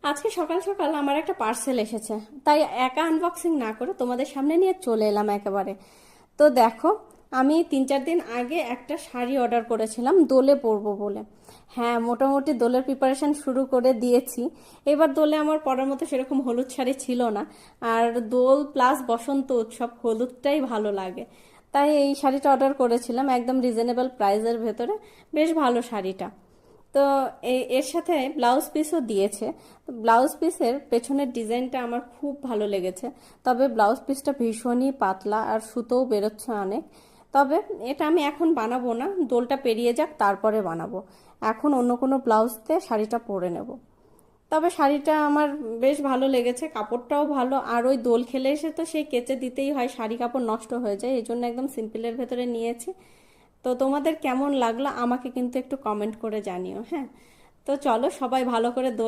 আজকে সকাল সকাল আমার একটা পার্সেল এসেছে, তাই একা আনবক্সিং না করে তোমাদের সামনে নিয়ে চলে এলাম একেবারে। তো দেখো, আমি 3-4 দিন আগে একটা শাড়ি অর্ডার করেছিলাম দোলে পরবো বলে। হ্যাঁ, মোটামুটি দোলের প্রিপারেশন শুরু করে দিয়েছি। এবার দোলে আমার পরার মতো সেরকম হলুদ শাড়ি ছিল না, আর দোল প্লাস বসন্ত উৎসব হলুদটাই ভালো লাগে। তাই এই শাড়িটা অর্ডার করেছিলাম একদম রিজনেবল প্রাইসের ভেতরে। বেশ ভালো শাড়িটা। তো এর সাথে ব্লাউজ পিসও দিয়েছে। ব্লাউজ পিসের পেছনের ডিজাইনটা আমার খুব ভালো লেগেছে। তবে ব্লাউজ পিসটা ভীষণই পাতলা আর সুতোও বেরোচ্ছে অনেক। তবে এটা আমি এখন বানাবো না, দোলটা পেরিয়ে যাক তারপরে বানাবো। এখন অন্য কোনো ব্লাউজ দিয়ে শাড়িটা পরে নেব। তবে শাড়িটা আমার বেশ ভালো লেগেছে, কাপড়টাও ভালো। আর ওই দোল খেলে এসে তো সেই কেচে দিতেই হয়, শাড়ি কাপড় নষ্ট হয়ে যায়, এই জন্য একদম সিম্পলের ভেতরে নিয়েছি। তো তোমাদের কেমন লাগলো আমাকে কিন্তু একটু কমেন্ট করে জানিও। হ্যাঁ, তো চলো সবাই ভালো করে দোল